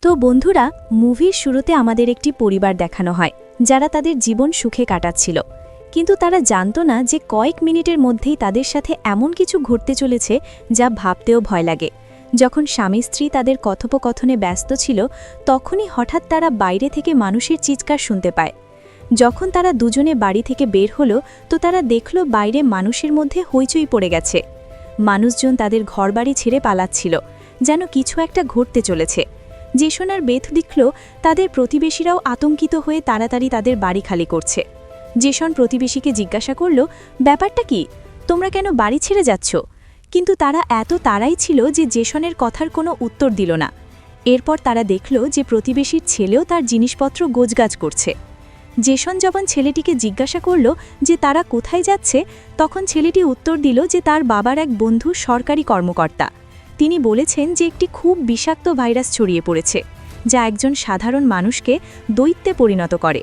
তো বন্ধুরা, মুভির শুরুতে আমাদের একটি পরিবার দেখানো হয় যারা তাদের জীবন সুখে কাটাচ্ছিল, কিন্তু তারা জানতো না যে কয়েক মিনিটের মধ্যেই তাদের সাথে এমন কিছু ঘটতে চলেছে যা ভাবতেও ভয় লাগে। যখন স্বামী স্ত্রী তাদের কথোপকথনে ব্যস্ত ছিল, তখনই হঠাৎ তারা বাইরে থেকে মানুষের চিৎকার শুনতে পায়। যখন তারা দুজনে বাড়ি থেকে বের হলো, তো তারা দেখল বাইরে মানুষের মধ্যে হইচই পড়ে গেছে। মানুষজন তাদের ঘরবাড়ি ছেড়ে পালাচ্ছিল, যেন কিছু একটা ঘটতে চলেছে। জেসন আর বেথ দেখল তাদের প্রতিবেশীরাও আতঙ্কিত হয়ে তাড়াতাড়ি তাদের বাড়ি খালি করছে। জেসন প্রতিবেশীকে জিজ্ঞাসা করল, ব্যাপারটা কি, তোমরা কেন বাড়ি ছেড়ে যাচ্ছ? কিন্তু তারা এত তাড়াই ছিল যে জেসনের কথার কোনো উত্তর দিল না। এরপর তারা দেখল যে প্রতিবেশীর ছেলেও তার জিনিসপত্র গোছগাছ করছে। জেসন যখন ছেলেটিকে জিজ্ঞাসা করল যে তারা কোথায় যাচ্ছে, তখন ছেলেটি উত্তর দিল যে তার বাবার এক বন্ধু সরকারি কর্মকর্তা। তিনি বলেছেন যে একটি খুব বিষাক্ত ভাইরাস ছড়িয়ে পড়েছে, যা একজন সাধারণ মানুষকে দৈত্যে পরিণত করে।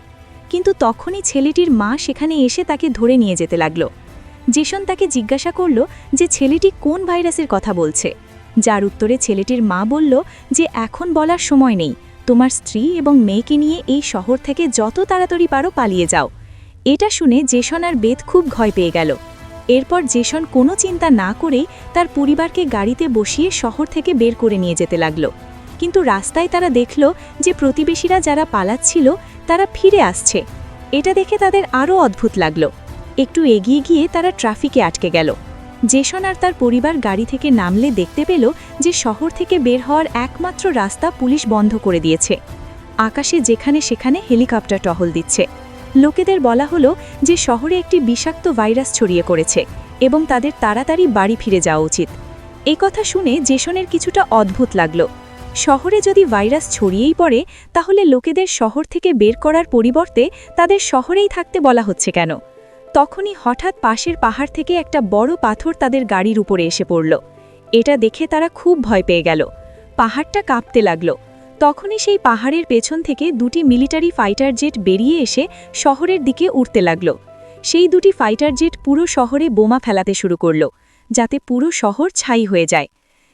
কিন্তু তখনই ছেলেটির মা সেখানে এসে তাকে ধরে নিয়ে যেতে লাগল। জেসন তাকে জিজ্ঞাসা করল যে ছেলেটি কোন ভাইরাসের কথা বলছে, যার উত্তরে ছেলেটির মা বলল যে এখন বলার সময় নেই, তোমার স্ত্রী এবং মেয়েকে নিয়ে এই শহর থেকে যত তাড়াতাড়ি পারো পালিয়ে যাও। এটা শুনে জেসন আর বেথ খুব ভয় পেয়ে গেল। এরপর জেসন কোনো চিন্তা না করেই তার পরিবারকে গাড়িতে বসিয়ে শহর থেকে বের করে নিয়ে যেতে লাগল। কিন্তু রাস্তায় তারা দেখল যে প্রতিবেশীরা যারা পালাচ্ছিল তারা ফিরে আসছে। এটা দেখে তাদের আরও অদ্ভুত লাগল। একটু এগিয়ে গিয়ে তারা ট্রাফিকে আটকে গেল। জেসন আর তার পরিবার গাড়ি থেকে নামলে দেখতে পেল যে শহর থেকে বের হওয়ার একমাত্র রাস্তা পুলিশ বন্ধ করে দিয়েছে। আকাশে যেখানে সেখানে হেলিকপ্টার টহল দিচ্ছে। লোকেদের বলা হলো যে শহরে একটি বিষাক্ত ভাইরাস ছড়িয়ে পড়েছে এবং তাদের তাড়াতাড়ি বাড়ি ফিরে যাওয়া উচিত। এই কথা শুনে জেসনের কিছুটা অদ্ভুত লাগল। শহরে যদি ভাইরাস ছড়িয়েই পড়ে, তাহলে লোকেদের শহর থেকে বের করার পরিবর্তে তাদের শহরেই থাকতে বলা হচ্ছে কেন? তখনই হঠাৎ পাশের পাহাড় থেকে একটা বড় পাথর তাদের গাড়ির উপরে এসে পড়ল। এটা দেখে তারা খুব ভয় পেয়ে গেল। পাহাড়টা কাঁপতে লাগল। তখনই সেই পাহাড়ের পেছন থেকে দুটি মিলিটারি ফাইটার জেট বেরিয়ে এসে শহরের দিকে উড়তে লাগল। সেই দুটি ফাইটার জেট পুরো শহরে বোমা ফেলাতে শুরু করল, যাতে পুরো শহর ছাই হয়ে যায়।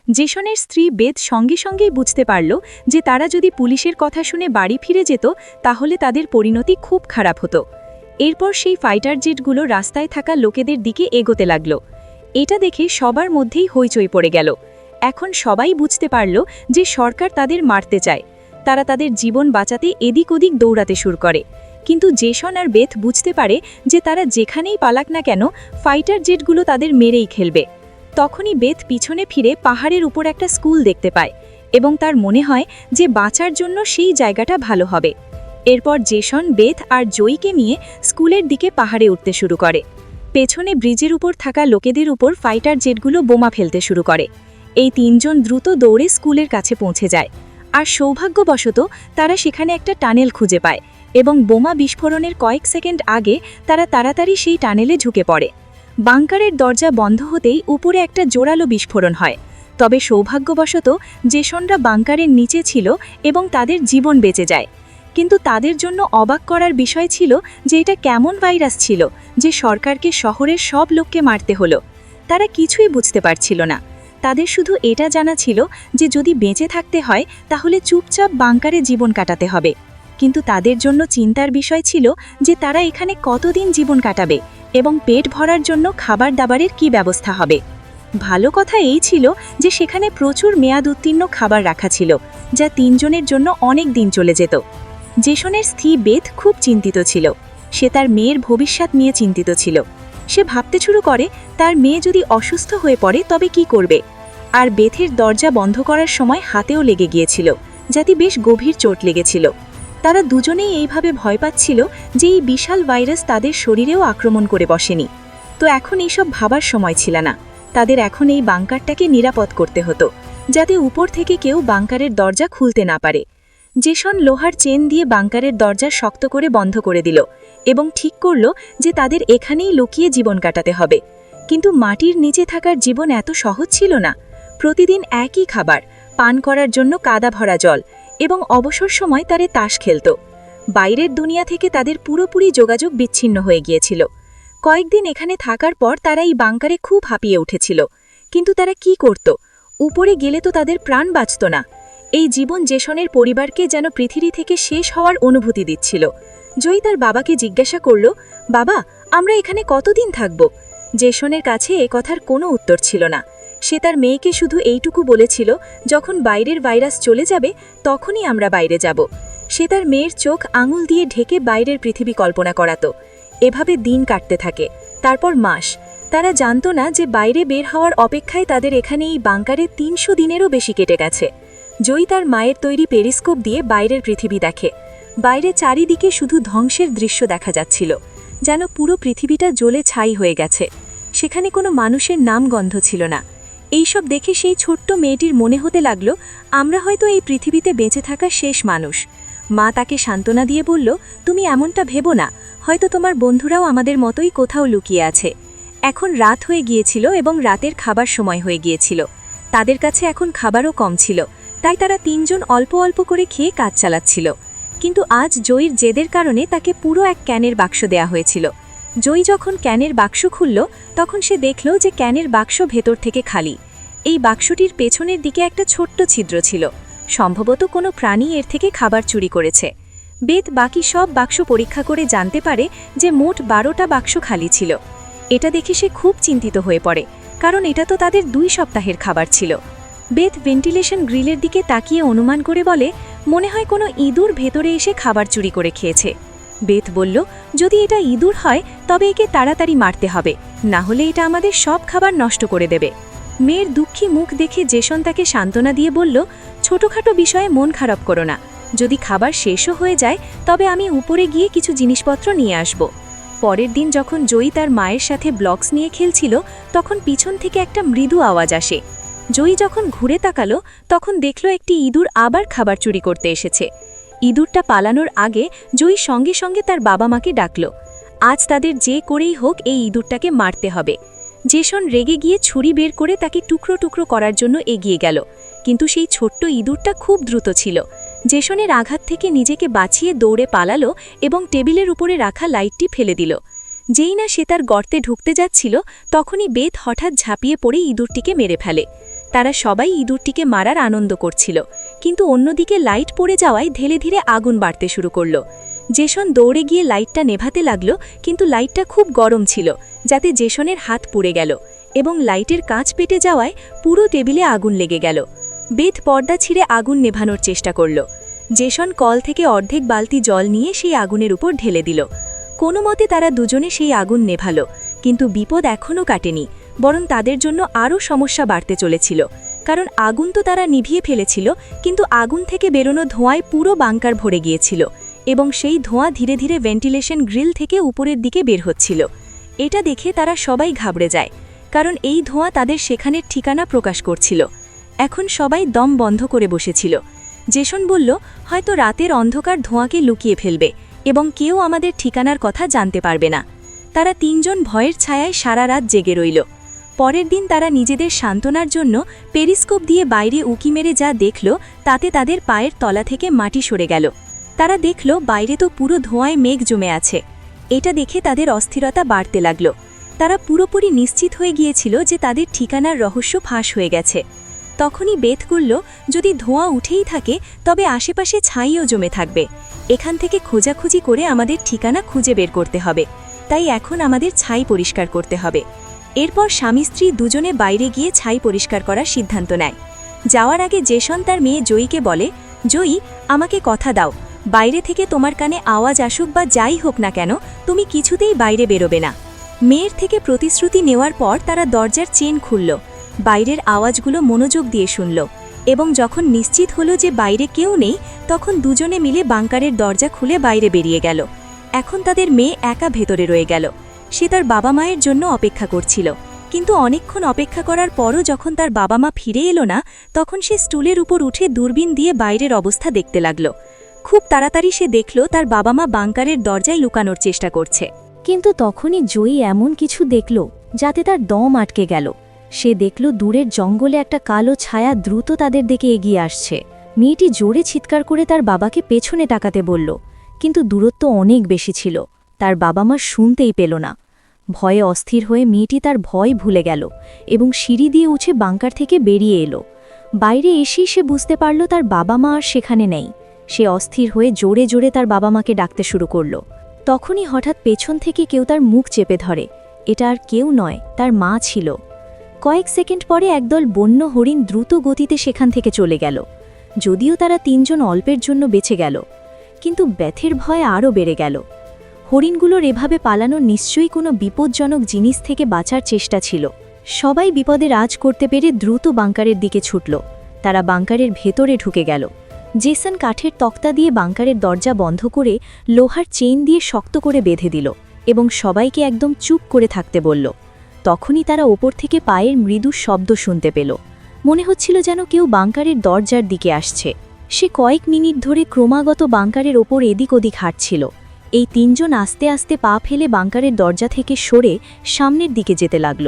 জেসনের স্ত্রী বেথ সঙ্গে সঙ্গেই বুঝতে পারল যে তারা যদি পুলিশের কথা শুনে বাড়ি ফিরে যেত, তাহলে তাদের পরিণতি খুব খারাপ হতো। এরপর সেই ফাইটার জেটগুলো রাস্তায় থাকা লোকেদের দিকে এগোতে লাগল। এটা দেখে সবার মধ্যেই হইচই পড়ে গেল। এখন সবাই বুঝতে পারল যে সরকার তাদের মারতে চায়। তারা তাদের জীবন বাঁচাতে এদিক ওদিক দৌড়াতে শুরু করে। কিন্তু জেসন আর বেথ বুঝতে পারে যে তারা যেখানেই পালাক না কেন, ফাইটার জেটগুলো তাদের মেরেই খেলবে। তখনই বেথ পিছনে ফিরে পাহাড়ের উপর একটা স্কুল দেখতে পায় এবং তার মনে হয় যে বাঁচার জন্য সেই জায়গাটা ভালো হবে। এরপর জেসন, বেথ আর জয়ীকে নিয়ে স্কুলের দিকে পাহাড়ে উঠতে শুরু করে। পেছনে ব্রিজের উপর থাকা লোকেদের উপর ফাইটার জেটগুলো বোমা ফেলতে শুরু করে। এই তিনজন দ্রুত দৌড়ে স্কুলের কাছে পৌঁছে যায়। আর সৌভাগ্যবশত তারা সেখানে একটা টানেল খুঁজে পায় এবং বোমা বিস্ফোরণের কয়েক সেকেন্ড আগে তারা তাড়াতাড়ি সেই টানেলে ঢুকে পড়ে। বাংকারের দরজা বন্ধ হতেই উপরে একটা জোরালো বিস্ফোরণ হয়। তবে সৌভাগ্যবশত জেসনরা বাংকারের নিচে ছিল এবং তাদের জীবন বেঁচে যায়। কিন্তু তাদের জন্য অবাক করার বিষয় ছিল যে এটা কেমন ভাইরাস ছিল যে সরকারকে শহরের সব লোককে মারতে হলো। তারা কিছুই বুঝতে পারছিল না। তাদের শুধু এটা জানা ছিল যে যদি বেঁচে থাকতে হয় তাহলে চুপচাপ বাংকারে জীবন কাটাতে হবে। কিন্তু তাদের জন্য চিন্তার বিষয় ছিল যে তারা এখানে কতদিন জীবন কাটাবে এবং পেট ভরার জন্য খাবার দাবারের কি ব্যবস্থা হবে। ভালো কথা এই ছিল যে সেখানে প্রচুর মেয়াদ উত্তীর্ণ খাবার রাখা ছিল, যা তিনজনের জন্য অনেক দিন চলে যেত। জেসনের স্ত্রী বেথ খুব চিন্তিত ছিল। সে তার মেয়ের ভবিষ্যৎ নিয়ে চিন্তিত ছিল। সে ভাবতে শুরু করে তার মেয়ে যদি অসুস্থ হয়ে পড়ে তবে কি করবে। আর বেথের দরজা বন্ধ করার সময় হাতেও লেগে গিয়েছিল, যাতে বেশ গভীর চোট লেগেছিল। তারা দুজনেই এইভাবে ভয় পাচ্ছিল যে এই বিশাল ভাইরাস তাদের শরীরেও আক্রমণ করে বসেনি। তো এখন এইসব ভাবার সময় ছিল না। তাদের এখন এই বাংকারটাকে নিরাপদ করতে হতো, যাতে উপর থেকে কেউ বাংকারের দরজা খুলতে না পারে। জেসন লোহার চেন দিয়ে বাংকারের দরজা শক্ত করে বন্ধ করে দিল এবং ঠিক করল যে তাদের এখানেই লুকিয়ে জীবন কাটাতে হবে। কিন্তু মাটির নিচে থাকার জীবন এত সহজ ছিল না। প্রতিদিন একই খাবার, পান করার জন্য কাদা ভরা জল এবং অবসর সময় তারা তাস খেলত। বাইরের দুনিয়া থেকে তাদের পুরোপুরি যোগাযোগ বিচ্ছিন্ন হয়ে গিয়েছিল। কয়েকদিন এখানে থাকার পর তারা এই বাংকারে খুব হাঁপিয়ে উঠেছিল। কিন্তু তারা কি করত? উপরে গেলে তো তাদের প্রাণ বাঁচত না। এই জীবন জেসনের পরিবারকে যেন পৃথিবী থেকে শেষ হওয়ার অনুভূতি দিচ্ছিল। জয়ী তার বাবাকে জিজ্ঞাসা করল, বাবা, আমরা এখানে কতদিন থাকব? জেসনের কাছে এ কথার কোনো উত্তর ছিল না। সে তার মেয়েকে শুধু এইটুকু বলেছিল, যখন বাইরের ভাইরাস চলে যাবে তখনই আমরা বাইরে যাব। সে তার মেয়ের চোখ আঙুল দিয়ে ঢেকে বাইরের পৃথিবী কল্পনা করাতো। এভাবে দিন কাটতে থাকে, তারপর মাস। তারা জানত না যে বাইরে বের হওয়ার অপেক্ষায় তাদের এখানে এই বাংকারে ৩০০ দিনেরও বেশি কেটে গেছে। জয়ী তার মায়ের তৈরি পেরিস্কোপ দিয়ে বাইরের পৃথিবী দেখে। বাইরে চারিদিকে শুধু ধ্বংসের দৃশ্য দেখা যাচ্ছিল, যেন পুরো পৃথিবীটা জ্বলে ছাই হয়ে গেছে। সেখানে কোনো মানুষের নামগন্ধ ছিল না। এইসব দেখে সেই ছোট্ট মেয়েটির মনে হতে লাগল, আমরা হয়তো এই পৃথিবীতে বেঁচে থাকা শেষ মানুষ। মা তাকে সান্ত্বনা দিয়ে বলল, তুমি এমনটা ভেবো না, হয়তো তোমার বন্ধুরাও আমাদের মতোই কোথাও লুকিয়ে আছে। এখন রাত হয়ে গিয়েছিল এবং রাতের খাবার সময় হয়ে গিয়েছিল। তাদের কাছে এখন খাবারও কম ছিল, তাই তারা তিনজন অল্প অল্প করে খেয়ে কাজ চালাচ্ছিল। কিন্তু আজ জয়ীর জেদের কারণে তাকে পুরো এক ক্যানের বাক্স দেয়া হয়েছিল। জয়ী যখন ক্যানের বাক্স খুলল, তখন সে দেখল যে ক্যানের বাক্স ভেতর থেকে খালি। এই বাক্সটির পেছনের দিকে একটা ছোট্ট ছিদ্র ছিল। সম্ভবত কোনো প্রাণী এর থেকে খাবার চুরি করেছে। বেদ বাকি সব বাক্স পরীক্ষা করে জানতে পারে যে মোট 12টা বাক্স খালি ছিল। এটা দেখে সে খুব চিন্তিত হয়ে পড়ে, কারণ এটা তো তাদের 2 সপ্তাহের খাবার ছিল। বেদ ভেন্টিলেশন গ্রিলের দিকে তাকিয়ে অনুমান করে বলে, মনে হয় কোনো ইঁদুর ভেতরে এসে খাবার চুরি করে খেয়েছে। বেদ বলল, যদি এটা ইঁদুর হয় তবে একে তাড়াতাড়ি মারতে হবে, না হলে এটা আমাদের সব খাবার নষ্ট করে দেবে। মেয়ের দুঃখী মুখ দেখে জেসন তাকে সান্ত্বনা দিয়ে বলল, ছোটখাটো বিষয়ে মন খারাপ করো না, যদি খাবার শেষও হয়ে যায় তবে আমি উপরে গিয়ে কিছু জিনিসপত্র নিয়ে আসব। পরের দিন যখন জয়ী তার মায়ের সাথে ব্লকস নিয়ে খেলছিল, তখন পিছন থেকে একটা মৃদু আওয়াজ আসে। জয়ী যখন ঘুরে তাকালো, তখন দেখল একটি ইঁদুর আবার খাবার চুরি করতে এসেছে। ইঁদুরটা পালানোর আগে জয়ী সঙ্গে সঙ্গে তার বাবা মাকে ডাকল। আজ তাদের যে করেই হোক এই ইঁদুরটাকে মারতে হবে। জেসন রেগে গিয়ে ছুরি বের করে তাকে টুকরো টুকরো করার জন্য এগিয়ে গেল, কিন্তু সেই ছোট্ট ইঁদুরটা খুব দ্রুত ছিল। জেসনের আঘাত থেকে নিজেকে বাঁচিয়ে দৌড়ে পালালো এবং টেবিলের উপরে রাখা লাইটটি ফেলে দিল। যেই না সে তার গর্তে ঢুকতে যাচ্ছিল, তখনই বেদ হঠাৎ ঝাঁপিয়ে পড়ে ইঁদুরটিকে মেরে ফেলে। তারা সবাই ইঁদুরটিকে মারার আনন্দ করছিল, কিন্তু অন্যদিকে লাইট পড়ে যাওয়ায় ধীরে ধীরে আগুন বাড়তে শুরু করল। জেসন দৌড়ে গিয়ে লাইটটা নেভাতে লাগল, কিন্তু লাইটটা খুব গরম ছিল, যাতে জেসনের হাত পুড়ে গেল এবং লাইটের কাঁচ পেটে যাওয়ায় পুরো টেবিলে আগুন লেগে গেল। বেদ পর্দা ছিঁড়ে আগুন নেভানোর চেষ্টা করল। জেসন কল থেকে অর্ধেক বালতি জল নিয়ে সেই আগুনের উপর ঢেলে দিল। কোনো মতে তারা দুজনে সেই আগুন নেভালো, কিন্তু বিপদ এখনও কাটেনি, বরং তাদের জন্য আরও সমস্যা বাড়তে চলেছিল। কারণ আগুন তো তারা নিভিয়ে ফেলেছিল, কিন্তু আগুন থেকে বেরোনো ধোঁয়ায় পুরো বাংকার ভরে গিয়েছিল এবং সেই ধোঁয়া ধীরে ধীরে ভেন্টিলেশন গ্রিল থেকে উপরের দিকে বের হচ্ছিল। এটা দেখে তারা সবাই ঘাবড়ে যায়, কারণ এই ধোঁয়া তাদের সেখানের ঠিকানা প্রকাশ করছিল। এখন সবাই দম বন্ধ করে বসেছিল। জেসন বলল, হয়তো রাতের অন্ধকার ধোঁয়াকে লুকিয়ে ফেলবে এবং কেউ আমাদের ঠিকানার কথা জানতে পারবে না। তারা তিনজন ভয়ের ছায়ায় সারা রাত জেগে রইল। পরের দিন তারা নিজেদের সান্ত্বনার জন্য পেরিস্কোপ দিয়ে বাইরে উঁকি মেরে যা দেখল, তাতে তাদের পায়ের তলা থেকে মাটি সরে গেল। তারা দেখল বাইরে তো পুরো ধোঁয়ায় মেঘ জমে আছে। এটা দেখে তাদের অস্থিরতা বাড়তে লাগল। তারা পুরোপুরি নিশ্চিত হয়ে গিয়েছিল যে তাদের ঠিকানার রহস্য ফাঁস হয়ে গেছে। তখনই বেদ করল, যদি ধোঁয়া উঠেই থাকে তবে আশেপাশে ছাইও জমে থাকবে। এখান থেকে খোঁজাখুঁজি করে আমাদের ঠিকানা খুঁজে বের করতে হবে, তাই এখন আমাদের ছাই পরিষ্কার করতে হবে। এরপর স্বামী স্ত্রী দুজনে বাইরে গিয়ে ছাই পরিষ্কার করার সিদ্ধান্ত নেয়। যাওয়ার আগে জেসন তার মেয়ে জয়ীকে বলে, জয়ী, আমাকে কথা দাও, বাইরে থেকে তোমার কানে আওয়াজ আসুক বা যাই হোক না কেন, তুমি কিছুতেই বাইরে বেরোবে না। মেয়ের থেকে প্রতিশ্রুতি নেওয়ার পর তারা দরজার চেন খুলল, বাইরের আওয়াজগুলো মনোযোগ দিয়ে শুনল এবং যখন নিশ্চিত হলো যে বাইরে কেউ নেই, তখন দুজনে মিলে বাংকারের দরজা খুলে বাইরে বেরিয়ে গেল। এখন তাদের মেয়ে একা ভেতরে রয়ে গেল। সে তার বাবা মায়ের জন্য অপেক্ষা করছিল, কিন্তু অনেকক্ষণ অপেক্ষা করার পরও যখন তার বাবা মা ফিরে এলো না, তখন সে স্টুলের উপর উঠে দূরবীন দিয়ে বাইরের অবস্থা দেখতে লাগল। খুব তাড়াতাড়ি সে দেখল তার বাবা মা বাংকারের দরজায় লুকানোর চেষ্টা করছে। কিন্তু তখনই জয়ী এমন কিছু দেখল যাতে তার দম আটকে গেল। সে দেখল দূরের জঙ্গলে একটা কালো ছায়া দ্রুত তাদের দিকে এগিয়ে আসছে। মেয়েটি জোরে চিৎকার করে তার বাবাকে পেছনে তাকাতে বলল, কিন্তু দূরত্ব অনেক বেশি ছিল, তার বাবা মা শুনতেই পেল না। ভয়ে অস্থির হয়ে মেয়েটি তার ভয় ভুলে গেল এবং সিঁড়ি দিয়ে উঠে বাংকার থেকে বেরিয়ে এলো। বাইরে এসেই সে বুঝতে পারল তার বাবা মা আর সেখানে নেই। সে অস্থির হয়ে জোরে জোরে তার বাবা মাকে ডাকতে শুরু করল। তখনই হঠাৎ পেছন থেকে কেউ তার মুখ চেপে ধরে। এটা আর কেউ নয়, তার মা ছিল। কয়েক সেকেন্ড পরে একদল বন্য হরিণ দ্রুত গতিতে সেখান থেকে চলে গেল। যদিও তারা 3 জন অল্পের জন্য বেঁচে গেল, কিন্তু ব্যথের ভয় আরও বেড়ে গেল। হরিণগুলোর এভাবে পালানোর নিশ্চয়ই কোনো বিপজ্জনক জিনিস থেকে বাঁচার চেষ্টা ছিল। সবাই বিপদে রাজ করতে পেরে দ্রুত বাংকারের দিকে ছুটল। তারা বাংকারের ভেতরে ঢুকে গেল। জেসন কাঠের তক্তা দিয়ে বাংকারের দরজা বন্ধ করে লোহার চেইন দিয়ে শক্ত করে বেঁধে দিল এবং সবাইকে একদম চুপ করে থাকতে বলল। তখনই তারা ওপর থেকে পায়ের মৃদু শব্দ শুনতে পেল। মনে হচ্ছিল যেন কেউ বাংকারের দরজার দিকে আসছে। সে কয়েক মিনিট ধরে ক্রমাগত বাংকারের ওপর এদিক ওদিক হাঁটছিল। এই 3 জন আস্তে আস্তে পা ফেলে বাংকারের দরজা থেকে সরে সামনের দিকে যেতে লাগল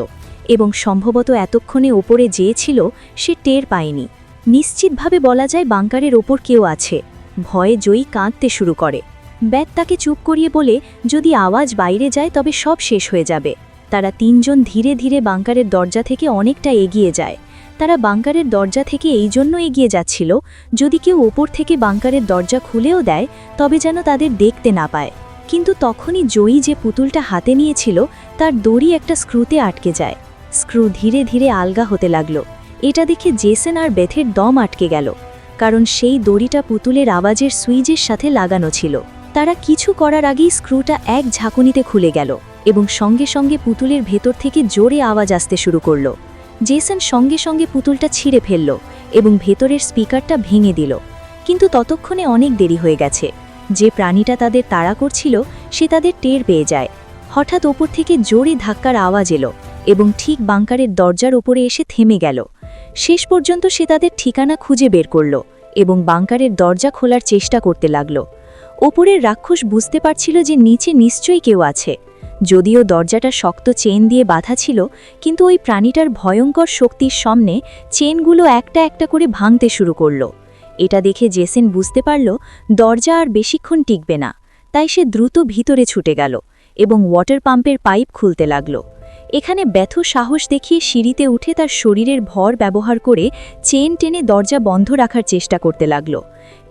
এবং সম্ভবত এতক্ষণে ওপরে যেয়েছিল সে টের পায়নি। নিশ্চিতভাবে বলা যায় বাংকারের ওপর কেউ আছে। ভয়ে জয়ী কাঁদতে শুরু করে। ব্যাট তাকে চুপ করিয়ে বলে, যদি আওয়াজ বাইরে যায় তবে সব শেষ হয়ে যাবে। তারা 3 জন ধীরে ধীরে বাংকারের দরজা থেকে অনেকটা এগিয়ে যায়। তারা বাংকারের দরজা থেকে এই জন্য এগিয়ে যাচ্ছিল, যদি কেউ ওপর থেকে বাংকারের দরজা খুলেও দেয় তবে যেন তাদের দেখতে না পায়। কিন্তু তখনই জয়ী যে পুতুলটা হাতে নিয়েছিল তার দড়ি একটা স্ক্রুতে আটকে যায়। স্ক্রু ধীরে ধীরে আলগা হতে লাগল। এটা দেখে জেসন আর বেথের দম আটকে গেল, কারণ সেই দড়িটা পুতুলের আওয়াজের সুইচের সাথে লাগানো ছিল। তারা কিছু করার আগেই স্ক্রুটা এক ঝাঁকুনিতে খুলে গেল এবং সঙ্গে সঙ্গে পুতুলের ভেতর থেকে জোরে আওয়াজ আসতে শুরু করল। জেসন সঙ্গে সঙ্গে পুতুলটা ছিঁড়ে ফেলল এবং ভেতরের স্পিকারটা ভেঙে দিল। কিন্তু ততক্ষণে অনেক দেরি হয়ে গেছে। যে প্রাণীটা তাদের তাড়া করছিল সে তাদের টের পেয়ে যায়। হঠাৎ ওপর থেকে জোরে ধাক্কার আওয়াজ এলো এবং ঠিক বাংকারের দরজার ওপরে এসে থেমে গেল। শেষ পর্যন্ত সে তাদের ঠিকানা খুঁজে বের করল এবং বাংকারের দরজা খোলার চেষ্টা করতে লাগল। ওপরের রাক্ষস বুঝতে পারছিল যে নিচে নিশ্চয়ই কেউ আছে। যদিও দরজাটা শক্ত চেন দিয়ে বাঁধা ছিল, কিন্তু ওই প্রাণীটার ভয়ঙ্কর শক্তির সামনে চেনগুলো একটা একটা করে ভাঙতে শুরু করল। এটা দেখে জেসন বুঝতে পারল দরজা আর বেশিক্ষণ টিকবে না। তাই সে দ্রুত ভিতরে ছুটে গেল এবং ওয়াটার পাম্পের পাইপ খুলতে লাগল। এখানে ব্যথ সাহস দেখিয়ে সিঁড়িতে উঠে তার শরীরের ভর ব্যবহার করে চেন টেনে দরজা বন্ধ রাখার চেষ্টা করতে লাগল।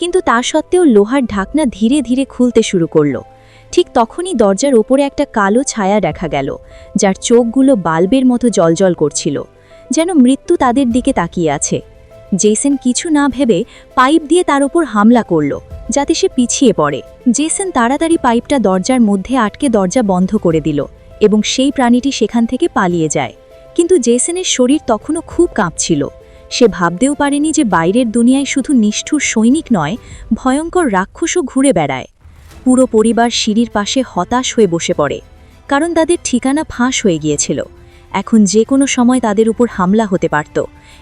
কিন্তু তা সত্ত্বেও লোহার ঢাকনা ধীরে ধীরে খুলতে শুরু করল। ঠিক তখনই দরজার ওপরে একটা কালো ছায়া দেখা গেল, যার চোখগুলো বাল্বের মতো জ্বলজ্বল করছিল, যেন মৃত্যু তাদের দিকে তাকিয়ে আছে। জেসন কিছু না ভেবে পাইপ দিয়ে তার ওপর হামলা করল, যাতে সে পিছিয়ে পড়ে। জেসন তাড়াতাড়ি পাইপটা দরজার মধ্যে আটকে দরজা বন্ধ করে দিল এবং সেই প্রাণীটি সেখান থেকে পালিয়ে যায়। কিন্তু জেসনের শরীর তখনও খুব কাঁপছিল। সে ভাবতেও পারেনি যে বাইরের দুনিয়ায় শুধু নিষ্ঠুর সৈনিক নয়, ভয়ঙ্কর রাক্ষসও ঘুরে বেড়ায়। পুরো পরিবার সিঁড়ির পাশে হতাশ হয়ে বসে পড়ে, কারণ তাদের ঠিকানা ফাঁস হয়ে গিয়েছিল। এখন যে কোনো সময় তাদের উপর হামলা হতে পারত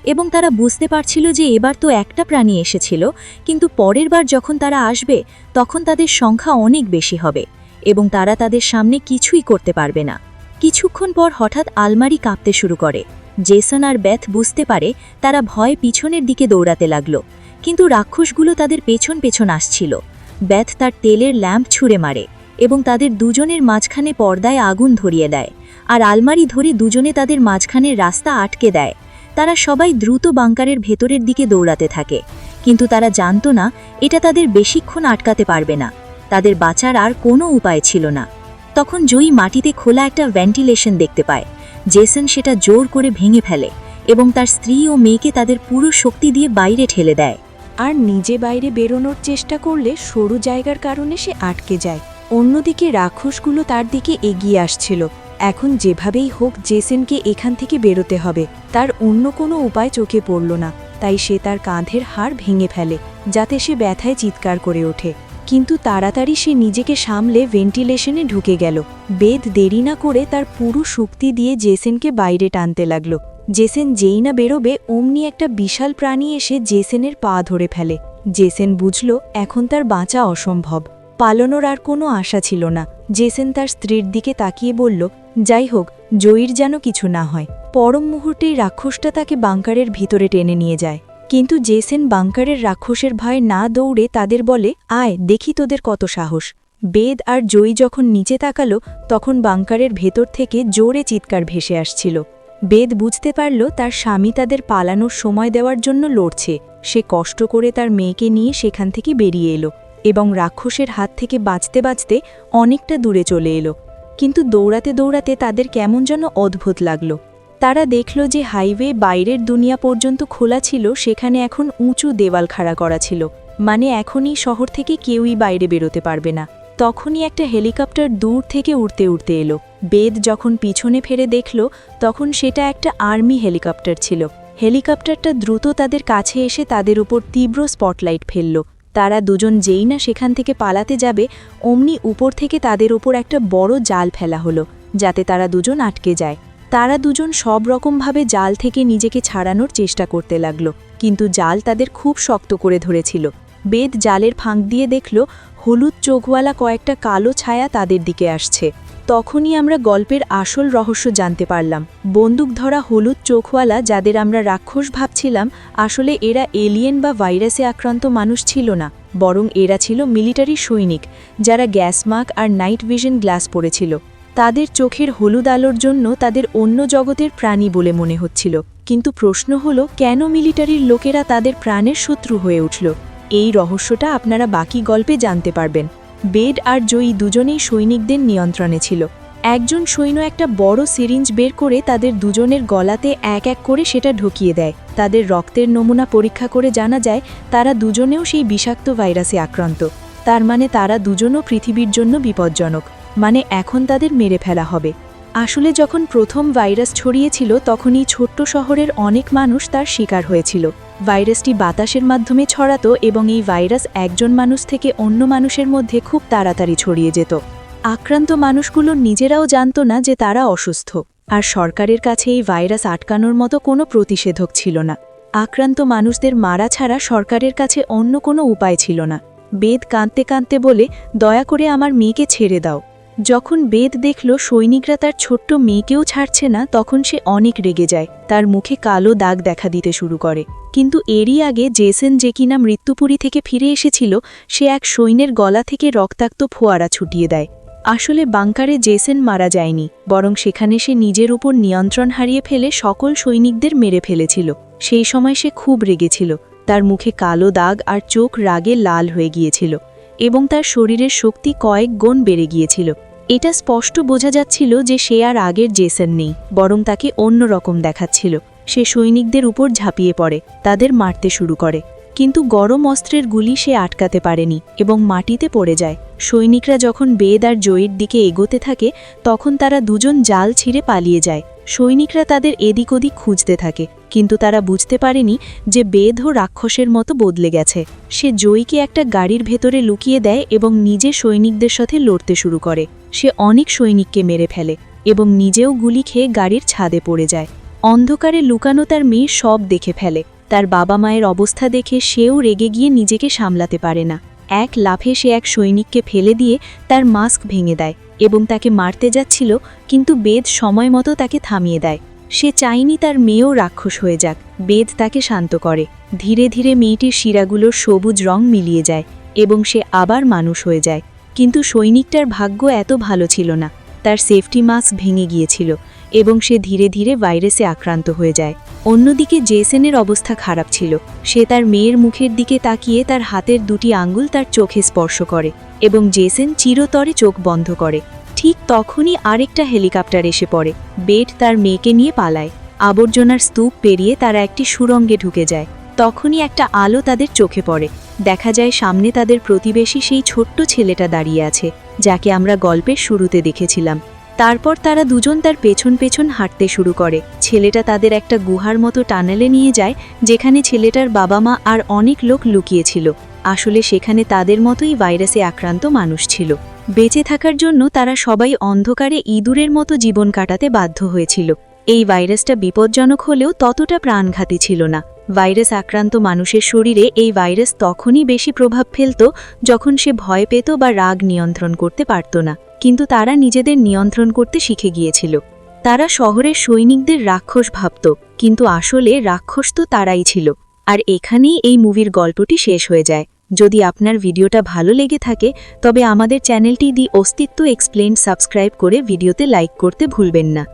এবং তারা বুঝতে পারছিল যে এবার তো একটা প্রাণী এসেছিল, কিন্তু পরের বার যখন তারা আসবে তখন তাদের সংখ্যা অনেক বেশি হবে এবং তারা তাদের সামনে কিছুই করতে পারবে না। কিছুক্ষণ পর হঠাৎ আলমারি কাঁপতে শুরু করে। জেসন আর বেথ বুঝতে পারে, তারা ভয়ে পিছনের দিকে দৌড়াতে লাগল, কিন্তু রাক্ষসগুলো তাদের পেছন পেছন আসছিল। বেথ তার তেলের ল্যাম্প ছুঁড়ে মারে এবং তাদের দুজনের মাঝখানে পর্দায় আগুন ধরিয়ে দেয়, আর আলমারি ধরে দুজনে তাদের মাঝখানের রাস্তা আটকে দেয়। তারা সবাই দ্রুত বাংকারের ভেতরের দিকে দৌড়াতে থাকে, কিন্তু তারা জানত না এটা তাদের বেশিক্ষণ আটকাতে পারবে না। তাদের বাঁচার আর কোনো উপায় ছিল না। তখন জয়ী মাটিতে খোলা একটা ভেন্টিলেশন দেখতে পায়। জেসন সেটা জোর করে ভেঙে ফেলে এবং তার স্ত্রী ও মেয়েকে তাদের পুরো শক্তি দিয়ে বাইরে ঠেলে দেয়। আর নিজে বাইরে বেরোনোর চেষ্টা করলে সরু জায়গার কারণে সে আটকে যায়। অন্যদিকে রাক্ষসগুলো তার দিকে এগিয়ে আসছিল। এখন যেভাবেই হোক জেসনকে এখান থেকে বেরোতে হবে। তার অন্য কোনো উপায় চোখে পড়ল না, তাই সে তার কাঁধের হাড় ভেঙে ফেলে, যাতে সে ব্যথায় চিৎকার করে ওঠে। কিন্তু তাড়াতাড়ি সে নিজেকে সামলে ভেন্টিলেশনে ঢুকে গেল। বেদ দেরি না করে তার পুরো শক্তি দিয়ে জেসনকে বাইরে টানতে লাগল। জেসন যেই না বেরোবে অমনি একটা বিশাল প্রাণী এসে জেসনের পা ধরে ফেলে। জেসন বুঝল এখন তার বাঁচা অসম্ভব। পালানোর আর কোনো আশা ছিল না। জেসন তার স্ত্রীর দিকে তাকিয়ে বলল, যাই হোক, জয়ীর যেন কিছু না হয়। পরম মুহূর্তেই রাক্ষসটা তাকে বাংকারের ভিতরে টেনে নিয়ে যায়। কিন্তু জেসন বাংকারের রাক্ষসের ভয়ে না দৌড়ে তাদের বলে, আয় দেখি তোদের কত সাহস। বেদ আর জয়ী যখন নিচে তাকালো তখন বাংকারের ভেতর থেকে জোরে চিৎকার ভেসে আসছিল। বেদ বুঝতে পারল তার স্বামী তাদের পালানোর সময় দেওয়ার জন্য লড়ছে। সে কষ্ট করে তার মেয়েকে নিয়ে সেখান থেকে বেরিয়ে এলো এবং রাক্ষসের হাত থেকে বাঁচতে বাঁচতে অনেকটা দূরে চলে এলো। কিন্তু দৌড়াতে দৌড়াতে তাদের কেমন যেন অদ্ভুত লাগল। তারা দেখল যে হাইওয়ে বাইরের দুনিয়া পর্যন্ত খোলা ছিল, সেখানে এখন উঁচু দেওয়াল খাড়া করা ছিল, মানে এখনই শহর থেকে কেউই বাইরে বেরোতে পারবে না। তখনই একটা হেলিকপ্টার দূর থেকে উড়তে উড়তে এলো। বেদ যখন পিছনে ফিরে দেখল তখন সেটা একটা আর্মি হেলিকপ্টার ছিল। হেলিকপ্টারটা দ্রুত তাদের কাছে এসে তাদের উপর তীব্র স্পটলাইট ফেলল। তারা দুজন যেই না সেখান থেকে পালাতে যাবে অমনি উপর থেকে তাদের উপর একটা বড় জাল ফেলা হলো, যাতে তারা দুজন আটকে যায়। তারা দুজন সব রকমভাবে জাল থেকে নিজেকে ছাড়ানোর চেষ্টা করতে লাগল, কিন্তু জাল তাদের খুব শক্ত করে ধরেছিল। বেদ জালের ফাঁক দিয়ে দেখল হলুদ চোখওয়ালা কয়েকটা কালো ছায়া তাদের দিকে আসছে। তখনই আমরা গল্পের আসল রহস্য জানতে পারলাম। বন্দুক ধরা হলুদ চোখওয়ালা যাদের আমরা রাক্ষস ভাবছিলাম, আসলে এরা এলিয়েন বা ভাইরাসে আক্রান্ত মানুষ ছিল না, বরং এরা ছিল মিলিটারি সৈনিক যারা গ্যাস মাস্ক আর নাইট ভিশন গ্লাস পরেছিল। তাদের চোখের হলুদ আলোর জন্য তাদের অন্য জগতের প্রাণী বলে মনে হচ্ছিল। কিন্তু প্রশ্ন হলো, কেন মিলিটারির লোকেরা তাদের প্রাণের শত্রু হয়ে উঠল? এই রহস্যটা আপনারা বাকি গল্পে জানতে পারবেন। বেড আর জয়ী দুজনেই সৈনিকদের নিয়ন্ত্রণে ছিল। একজন সৈন্য একটা বড় সিরিঞ্জ বের করে তাদের দুজনের গলাতে এক এক করে সেটা ঢুকিয়ে দেয়। তাদের রক্তের নমুনা পরীক্ষা করে জানা যায় তারা দুজনেও সেই বিষাক্ত ভাইরাসে আক্রান্ত। তার মানে তারা দুজনও পৃথিবীর জন্য বিপজ্জনক, মানে এখন তাদের মেরে ফেলা হবে। আসলে যখন প্রথম ভাইরাস ছড়িয়েছিল তখনই ছোট্ট শহরের অনেক মানুষ তার শিকার হয়েছিল। ভাইরাসটি বাতাসের মাধ্যমে ছড়াতো এবং এই ভাইরাস একজন মানুষ থেকে অন্য মানুষের মধ্যে খুব তাড়াতাড়ি ছড়িয়ে যেত। আক্রান্ত মানুষগুলো নিজেরাও জানত না যে তারা অসুস্থ, আর সরকারের কাছে এই ভাইরাস আটকানোর মতো কোনো প্রতিষেধক ছিল না। আক্রান্ত মানুষদের মারা ছাড়া সরকারের কাছে অন্য কোনো উপায় ছিল না। বেদ কাঁদতে কাঁদতে বলে, দয়া করে আমার মেয়েকে ছেড়ে দাও। যখন বেদ দেখল সৈনিকরা তার ছোট্ট মেয়েকেও ছাড়ছে না, তখন সে অনেক রেগে যায়। তার মুখে কালো দাগ দেখা দিতে শুরু করে। কিন্তু এরই আগে জেসন, যে কিনা মৃত্যুপুরী থেকে ফিরে এসেছিল, সে এক সৈন্যের গলা থেকে রক্তাক্ত ফোয়ারা ছুটিয়ে দেয়। আসলে বাংকারে জেসন মারা যায়নি, বরং সেখানে সে নিজের উপর নিয়ন্ত্রণ হারিয়ে ফেলে সকল সৈনিকদের মেরে ফেলেছিল। সেই সময় সে খুব রেগেছিল। তার মুখে কালো দাগ আর চোখ রাগে লাল হয়ে গিয়েছিল এবং তার শরীরের শক্তি কয়েক গুণ বেড়ে গিয়েছিল। এটা স্পষ্ট বোঝা যাচ্ছিল যে সে আর আগের জেসন নেই, বরং তাকে অন্য রকম দেখাচ্ছিল। সে সৈনিকদের উপর ঝাঁপিয়ে পড়ে, তাদের মারতে শুরু করে, কিন্তু গরম অস্ত্রের গুলি সে আটকাতে পারেনি এবং মাটিতে পড়ে যায়। সৈনিকরা যখন বেদ আর জয়ীর দিকে এগোতে থাকে তখন তারা দুজন জাল ছিঁড়ে পালিয়ে যায়। সৈনিকরা তাদের এদিক ওদিক খুঁজতে থাকে, কিন্তু তারা বুঝতে পারেনি যে বেদও রাক্ষসের মতো বদলে গেছে। সে জয়ীকে একটা গাড়ির ভেতরে লুকিয়ে দেয় এবং নিজে সৈনিকদের সাথে লড়তে শুরু করে। সে অনেক সৈনিককে মেরে ফেলে এবং নিজেও গুলি খেয়ে গাড়ির ছাদে পড়ে যায়। অন্ধকারে লুকানো তার মেয়ে সব দেখে ফেলে। তার বাবা মায়ের অবস্থা দেখে সেও রেগে গিয়ে নিজেকে সামলাতে পারে না। এক লাফে সে এক সৈনিককে ফেলে দিয়ে তার মাস্ক ভেঙে দেয় এবং তাকে মারতে যাচ্ছিল, কিন্তু বেদ সময় মতো তাকে থামিয়ে দেয়। সে চায়নি তার মেয়েও রাক্ষস হয়ে যাক। বেদ তাকে শান্ত করে। ধীরে ধীরে মেয়েটির শিরাগুলোর সবুজ রং মিলিয়ে যায় এবং সে আবার মানুষ হয়ে যায়। কিন্তু সৈনিকটার ভাগ্য এত ভালো ছিল না। তার সেফটি মাস্ক ভেঙে গিয়েছিল এবং সে ধীরে ধীরে ভাইরাসে আক্রান্ত হয়ে যায়। অন্যদিকে জেসনের অবস্থা খারাপ ছিল। সে তার মেয়ের মুখের দিকে তাকিয়ে তার হাতের দুটি আঙ্গুল তার চোখে স্পর্শ করে এবং জেসন চিরতরে চোখ বন্ধ করে। ঠিক তখনই আরেকটা হেলিকপ্টার এসে পড়ে। বেড তার মেয়েকে নিয়ে পালায়। আবর্জনার স্তূপ পেরিয়ে তারা একটি সুড়ঙ্গে ঢুকে যায়। তখনই একটা আলো তাদের চোখে পড়ে। দেখা যায় সামনে তাদের প্রতিবেশী সেই ছোট্ট ছেলেটা দাঁড়িয়ে আছে, যাকে আমরা গল্পের শুরুতে দেখেছিলাম। তারপর তারা দুজন তার পেছন পেছন হাঁটতে শুরু করে। ছেলেটা তাদের একটা গুহার মতো টানেলে নিয়ে যায়, যেখানে ছেলেটার বাবা মা আর অনেক লোক লুকিয়েছিল। আসলে সেখানে তাদের মতোই ভাইরাসে আক্রান্ত মানুষ ছিল। বেঁচে থাকার জন্য তারা সবাই অন্ধকারে ইঁদুরের মতো জীবন কাটাতে বাধ্য হয়েছিল। এই ভাইরাসটা বিপজ্জনক হলেও ততটা প্রাণঘাতী ছিল না। ভাইরাস আক্রান্ত মানুষের শরীরে এই ভাইরাস তখনই বেশি প্রভাব ফেলত যখন সে ভয় পেত বা রাগ নিয়ন্ত্রণ করতে পারত না। কিন্তু তারা নিজেদের নিয়ন্ত্রণ করতে শিখে গিয়েছিল। তারা শহরের সৈনিকদের রাক্ষস ভাবত, কিন্তু আসলে রাক্ষস তো তারাই ছিল। আর এখানেই এই মুভির গল্পটি শেষ হয়ে যায়। যদি আপনার ভিডিওটা ভালো লেগে থাকে তবে আমাদের চ্যানেলটি দি অস্তিত্ব এক্সপ্লেইনড সাবস্ক্রাইব করে ভিডিওতে লাইক করতে ভুলবেন না।